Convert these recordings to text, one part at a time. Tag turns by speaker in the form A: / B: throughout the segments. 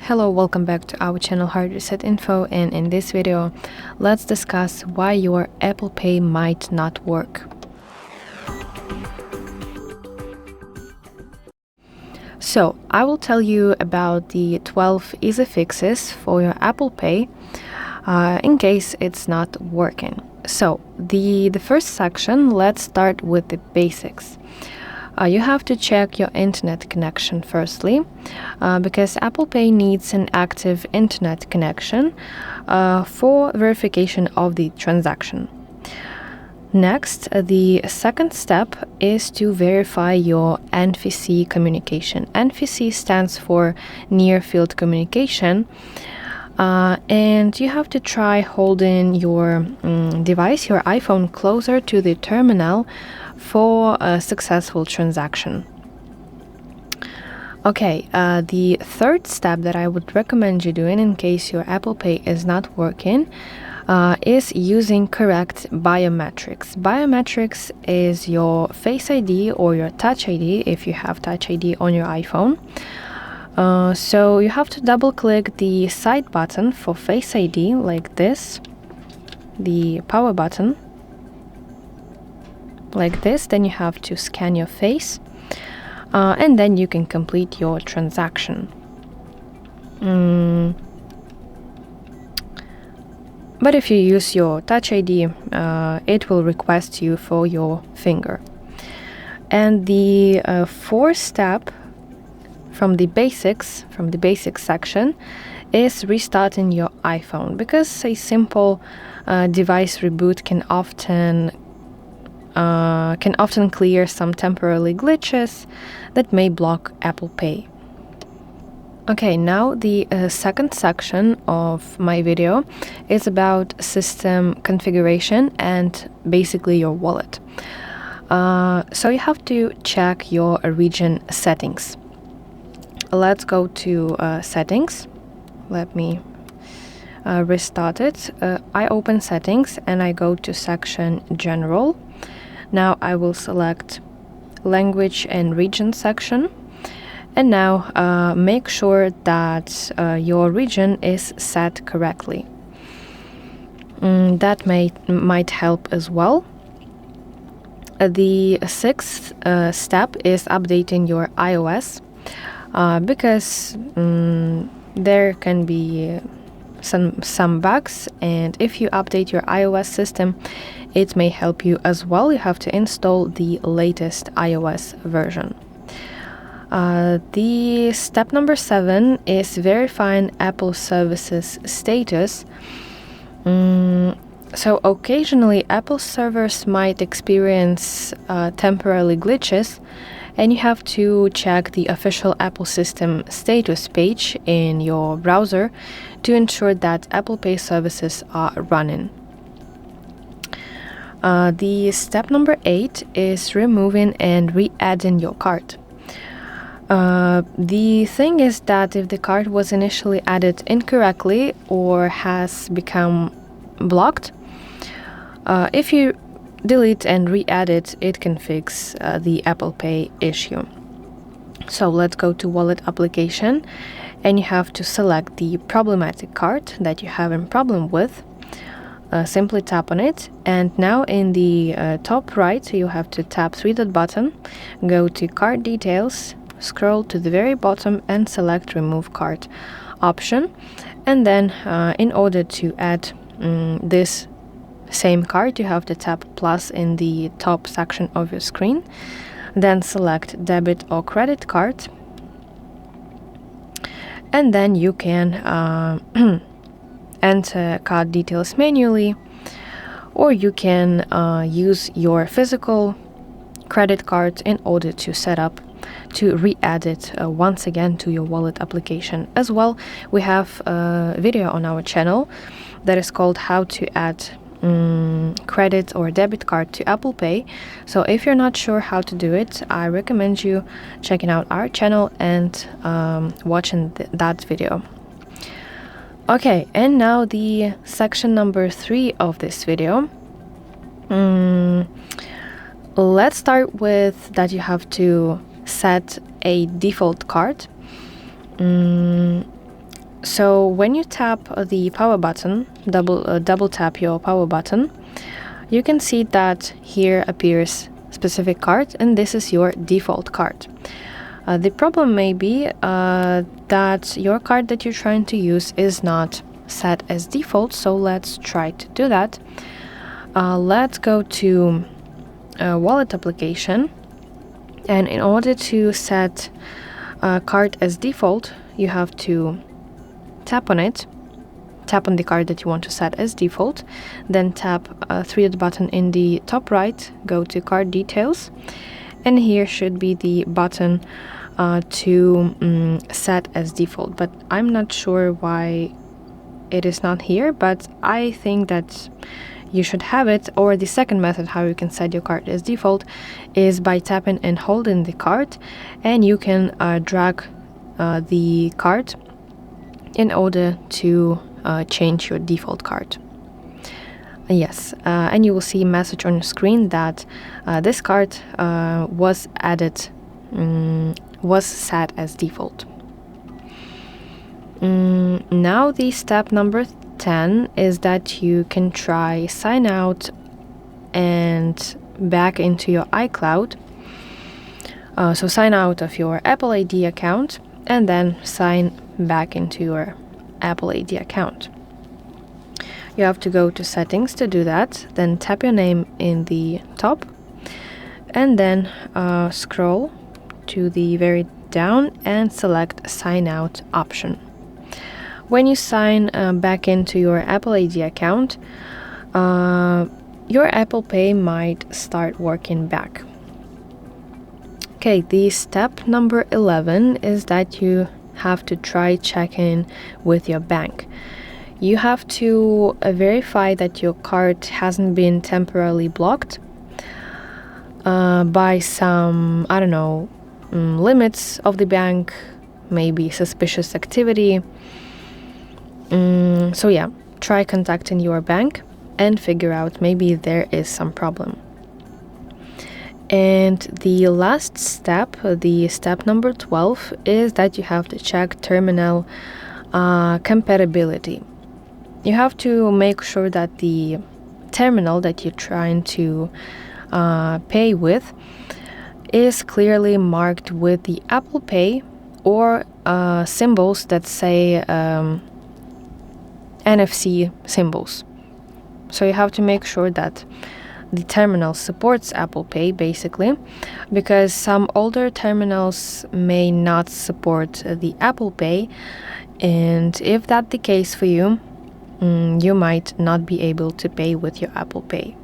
A: Hello, welcome back to our channel HardReset.Info, and in this video let's discuss why your Apple Pay might not work. So I will tell you about the 12 easy fixes for your Apple Pay in case it's not working. So the first section, let's start with the basics. You have to check your internet connection firstly, because Apple Pay needs an active internet connection for verification of the transaction. Next, the second step is to verify your NFC communication. NFC stands for Near Field Communication, and you have to try holding your device, your iPhone, closer to the terminal for a successful transaction. Okay, the third step that I would recommend you doing in case your Apple Pay is not working is using correct biometrics. Biometrics is your Face ID or your Touch ID if you have Touch ID on your iPhone. So you have to double click the side button for Face ID like this, the power button like this, then you have to scan your face, and then you can complete your transaction. But if you use your Touch ID, it will request you for your finger. And the fourth step from the basics section is restarting your iPhone, because a simple device reboot can often clear some temporary glitches that may block Apple Pay. Okay, now the second section of my video is about system configuration and basically your wallet. So you have to check your region settings. Let's go to settings. Let me restart it. I open settings and I go to section general. Now I will select language and region section, and now make sure that your region is set correctly. That might help as well. The sixth step is updating your iOS, because there can be some bugs, and if you update your iOS system, it may help you as well. You have to install the latest iOS version. The step number 7 is verifying Apple services status. So occasionally Apple servers might experience temporary glitches, and you have to check the official Apple system status page in your browser to ensure that Apple Pay services are running. The step number 8 is removing and re-adding your card. The thing is that if the card was initially added incorrectly or has become blocked, if you delete and re-add it, it can fix the Apple Pay issue. So let's go to wallet application, and you have to select the problematic card that you have a problem with. Simply tap on it, and now in the top right you have to tap 3-dot button, go to card details, scroll to the very bottom and select remove card option, and then in order to add this same card you have to tap plus in the top section of your screen, then select debit or credit card, and then you can enter card details manually, or you can use your physical credit card in order to set up to re-add it once again to your wallet application. As well, we have a video on our channel that is called how to add credit or debit card to Apple Pay. So if you're not sure how to do it, I recommend you checking out our channel and watching that video. Okay, and now the section number 3 of this video. Let's start with that you have to set a default card. So when you tap the power button, double tap your power button, you can see that here appears specific card, and this is your default card. The problem may be that your card that you're trying to use is not set as default, so let's try to do that. Let's go to wallet application, and in order to set card as default, you have to tap on it, tap on the card that you want to set as default, then tap three-dot button in the top right, go to card details, and here should be the button to set as default, but I'm not sure why it is not here, but I think that you should have it. Or the second method how you can set your card as default is by tapping and holding the card, and you can drag the card in order to change your default card. Yes, and you will see a message on your screen that this card was added, was set as default. Now the step number 10 is that you can try sign out and back into your iCloud. So sign out of your Apple ID account and then sign back into your Apple ID account. You have to go to settings to do that, then tap your name in the top, and then scroll to the very down and select sign out option. When you sign back into your Apple ID account, your Apple Pay might start working back. Okay, the step number 11 is that you have to try checking with your bank. You have to verify that your card hasn't been temporarily blocked by some, I don't know, limits of the bank, maybe suspicious activity. So yeah, try contacting your bank and figure out maybe there is some problem. And the last step, the step number 12, is that you have to check terminal compatibility. You have to make sure that the terminal that you're trying to pay with is clearly marked with the Apple Pay or symbols that say NFC symbols. So you have to make sure that the terminal supports Apple Pay, basically, because some older terminals may not support the Apple Pay, and if that's the case for you, you might not be able to pay with your Apple Pay.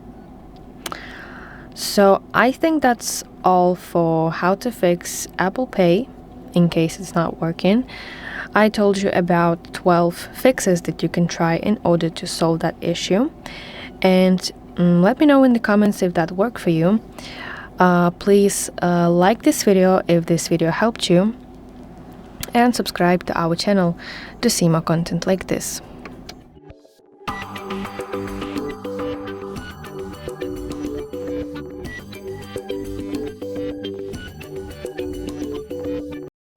A: So I think that's all for how to fix Apple Pay in case it's not working. I told you about 12 fixes that you can try in order to solve that issue, and let me know in the comments if that worked for you. Please like this video if this video helped you, and subscribe to our channel to see more content like this.